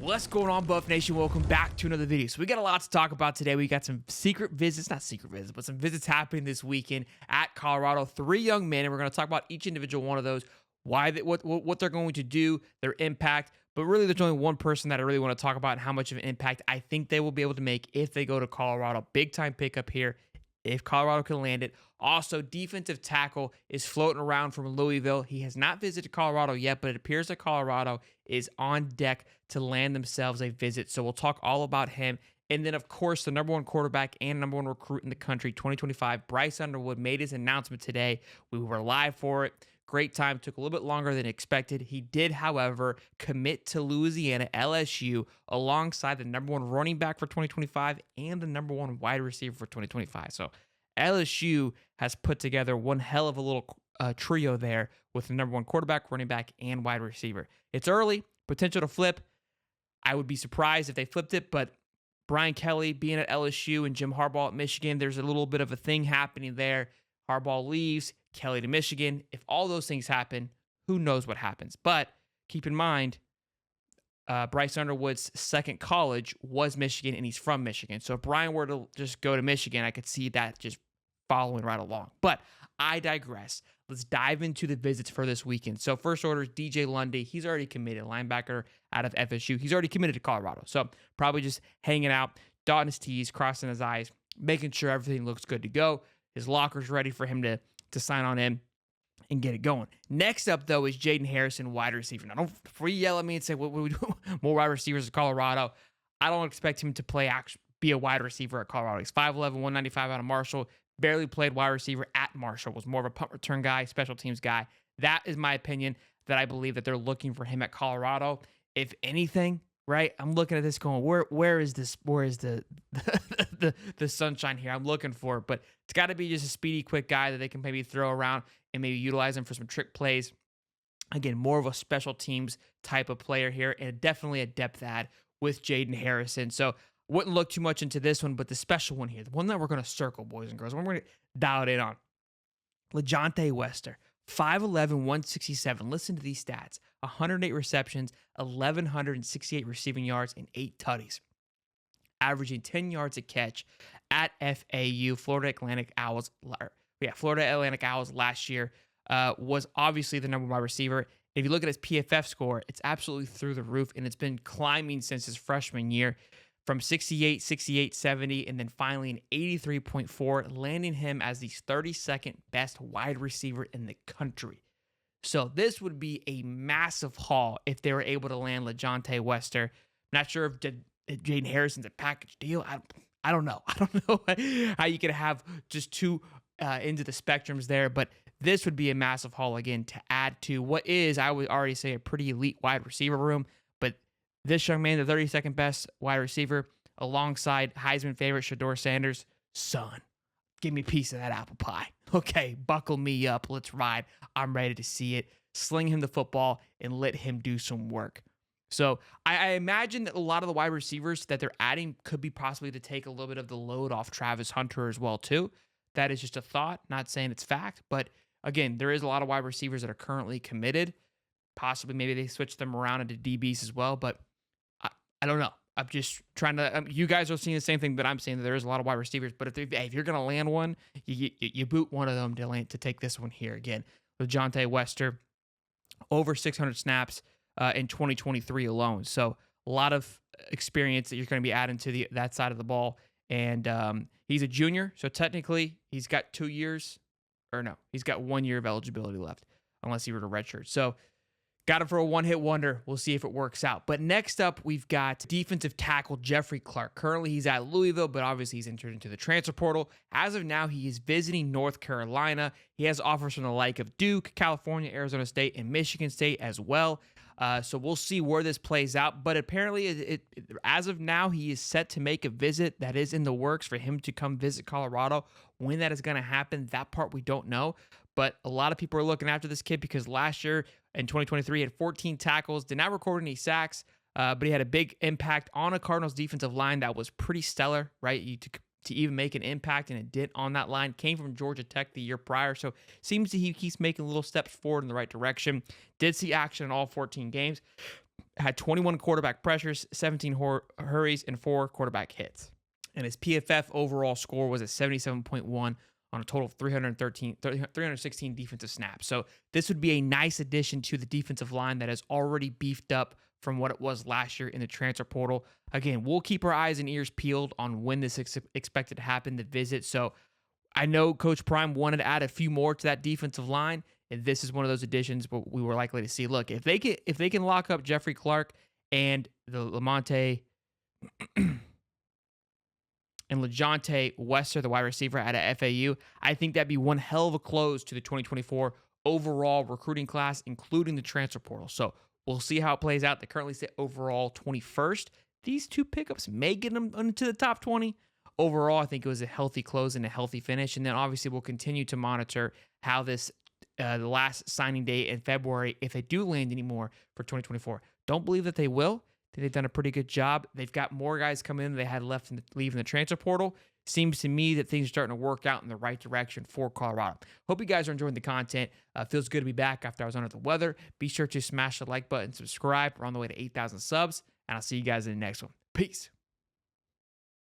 What's going on, Buff Nation? Welcome back to another video. So we got a lot to talk about today. We got some secret visits, not secret visits, but some visits happening this weekend at Colorado. 3 young men, and we're going to talk about each individual one of those, what they're going to do, their impact. But really, there's only one person that I really want to talk about and how much of an impact I think they will be able to make if they go to Colorado. Big time pickup here if Colorado can land it. Also, defensive tackle is floating around from Louisville. He has not visited Colorado yet, but it appears that Colorado is on deck to land themselves a visit. So we'll talk all about him. And then, of course, the number one quarterback and number one recruit in the country, 2025, Bryce Underwood, made his announcement today. We were live for it. Great time. Took a little bit longer than expected. He did, however, commit to Louisiana, LSU, alongside the number one running back for 2025 and the number one wide receiver for 2025. So LSU has put together one hell of a little trio there with the number one quarterback, running back, and wide receiver. It's early, potential to flip. I would be surprised if they flipped it, but Brian Kelly being at LSU and Jim Harbaugh at Michigan, there's a little bit of a thing happening there. Harbaugh leaves, Kelly to Michigan. If all those things happen, who knows what happens? But keep in mind, Bryce Underwood's second college was Michigan, and he's from Michigan. So if Brian were to just go to Michigan, I could see that just following right along. But I digress. Let's dive into the visits for this weekend. So first order is DJ Lundy. He's already committed, linebacker out of FSU. He's already committed to Colorado. So probably just hanging out, dotting his T's, crossing his I's, making sure everything looks good to go. His locker's ready for him to sign on in and get it going. Next up, though, is Jaden Harrison, wide receiver. Now, before you yell at me and say, what we do more wide receivers at Colorado, I don't expect him to be a wide receiver at Colorado. He's 5'11", 195 out of Marshall. Barely played wide receiver at Marshall. Was more of a punt return guy, special teams guy. That is my opinion, that I believe that they're looking for him at Colorado. If anything, right? I'm looking at this going, where is this? Where is the sunshine here? I'm looking for it, but it's got to be just a speedy, quick guy that they can maybe throw around and maybe utilize him for some trick plays. Again, more of a special teams type of player here, and definitely a depth add with Jaden Harrison. So wouldn't look too much into this one, but the special one here, the one that we're going to circle, boys and girls, we're going to dial it in on. LeJontay Wester, 5'11", 167. Listen to these stats. 108 receptions, 1,168 receiving yards, and 8 tutties. Averaging 10 yards a catch at FAU, Florida Atlantic Owls. Florida Atlantic Owls last year was obviously the number one wide receiver. If you look at his PFF score, it's absolutely through the roof, and it's been climbing since his freshman year from 68, 68, 70, and then finally an 83.4, landing him as the 32nd best wide receiver in the country. So this would be a massive haul if they were able to land LeJontay Wester. Not sure if Jaden Harrison's a package deal. I don't know. I don't know how you could have just two into the spectrums there, but this would be a massive haul again to add to what is, I would already say, a pretty elite wide receiver room. But this young man, the 32nd best wide receiver, alongside Heisman favorite Shedeur Sanders, son, give me a piece of that apple pie. Okay, buckle me up. Let's ride. I'm ready to see it. Sling him the football and let him do some work. So I imagine that a lot of the wide receivers that they're adding could be possibly to take a little bit of the load off Travis Hunter as well, too. That is just a thought, not saying it's fact. But again, there is a lot of wide receivers that are currently committed. Possibly maybe they switch them around into DBs as well. But I don't know. I'm just trying to. You guys are seeing the same thing that I'm seeing. That there is a lot of wide receivers, but if you're going to land one, you boot one of them to take this one here again. LeJontay Wester, over 600 snaps in 2023 alone. So a lot of experience that you're going to be adding to that side of the ball. And he's a junior, so technically he's got 2 years, or no, he's got 1 year of eligibility left, unless he were to redshirt. So got him for a one-hit wonder. We'll see if it works out. But next up, we've got defensive tackle Jeffrey Clark. Currently, he's at Louisville, but obviously he's entered into the transfer portal. As of now, he is visiting North Carolina. He has offers from the like of Duke, California, Arizona State, and Michigan State as well. So we'll see where this plays out. But apparently, as of now, he is set to make a visit. That is in the works for him to come visit Colorado. When that is going to happen, that part we don't know. But a lot of people are looking after this kid because last year in 2023, he had 14 tackles, did not record any sacks, but he had a big impact on a Cardinals defensive line that was pretty stellar, right? To even make an impact, and it did on that line. Came from Georgia Tech the year prior, so seems he keeps making little steps forward in the right direction. Did see action in all 14 games. had 21 quarterback pressures, 17 hurries, and 4 quarterback hits. And his PFF overall score was at 77.1 on a total of 316 defensive snaps. So this would be a nice addition to the defensive line that is already beefed up from what it was last year in the transfer portal. Again, we'll keep our eyes and ears peeled on when this is expected to happen, the visit. So I know Coach Prime wanted to add a few more to that defensive line, and this is one of those additions we were likely to see. Look, if they can lock up Jeffrey Clark and the Lamonte and LeJounte Wester, the wide receiver out of FAU, I think that'd be one hell of a close to the 2024 overall recruiting class, including the transfer portal. So we'll see how it plays out. They currently sit overall 21st. These two pickups may get them into the top 20. Overall, I think it was a healthy close and a healthy finish. And then obviously we'll continue to monitor how this the last signing day in February, if they do land anymore for 2024. Don't believe that they will. They've done a pretty good job. They've got more guys coming in than they had left leaving the transfer portal. Seems to me that things are starting to work out in the right direction for Colorado. Hope you guys are enjoying the content. Feels good to be back after I was under the weather. Be sure to smash the like button, subscribe. We're on the way to 8,000 subs, and I'll see you guys in the next one. Peace.